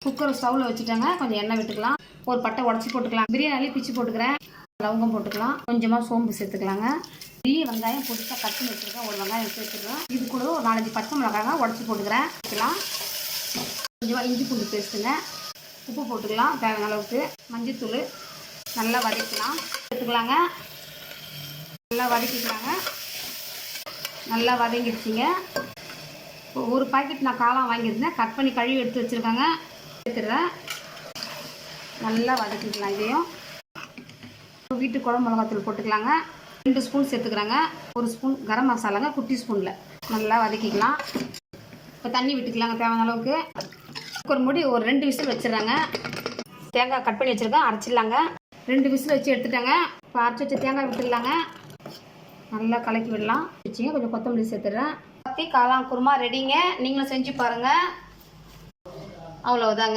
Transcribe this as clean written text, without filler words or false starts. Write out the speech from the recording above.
Cooker ஸ்டவ்வில் வச்சுட்டாங்க. கொஞ்சம் எண்ணெய் விட்டுக்கலாம். ஒரு பட்டை உடச்சி போட்டுக்கலாம். பிரியாணி பிச்சு போட்டுக்கிறேன். லவங்கம் போட்டுக்கலாம். கொஞ்சமாக சோம்பு சேர்த்துக்கலாங்க. பெரிய வெங்காயம் பொடிசாக கட் பண்ணி வச்சுருக்கேன். ஒரு வெங்காயம் சேர்த்துக்கலாம். இது கூட ஒரு 4-5 பச்சை மிளகாங்க உடச்சி போட்டுக்கிறேன். வச்சுக்கலாம். கொஞ்சமாக இஞ்சி பூண்டு பேஸ்ட்டுங்க. உப்பு போட்டுக்கலாம் தேவையான அளவுக்கு. மஞ்சத்தூள் நல்லா வதக்கலாம். எடுத்துக்கலாங்க. நல்லா வதக்கிக்கலாங்க. நல்லா வதங்கிடுச்சிங்க. ஒரு பாக்கெட் நான் காளான் வாங்கியிருந்தேன். கட் பண்ணி கழுவி எடுத்து வச்சுருக்காங்க. எடுத்துடுறேன். நல்லா வதக்கிக்கலாம். இதையும் வீட்டு குழம்பு மிளகாத்தூள் போட்டுக்கலாங்க. 2 ஸ்பூன் சேர்த்துக்கிறாங்க. 1 ஸ்பூன் கரம் மசாலாங்க குட்டி ஸ்பூனில். நல்லா வதக்கிக்கலாம். இப்போ தண்ணி விட்டுக்கலாங்க தேவையான அளவுக்கு. ஒரு முடி ஒரு 2 விசில் வச்சிடறாங்க. தேங்காய் கட் பண்ணி வச்சுருக்கேன். அரைச்சிடலாங்க. 2 விசில் வச்சு எடுத்துட்டாங்க. இப்போ அரைச்சி வச்ச தேங்காய் விட்டுடலாங்க. நல்லா கலக்கி விடலாம். வச்சுங்க. கொஞ்சம் கொத்தமல்லி சேர்த்துடுறேன். காளான் குருமா ரெடிங்க. நீங்களும் செஞ்சு பாருங்கள். அவ்வளோதாங்க.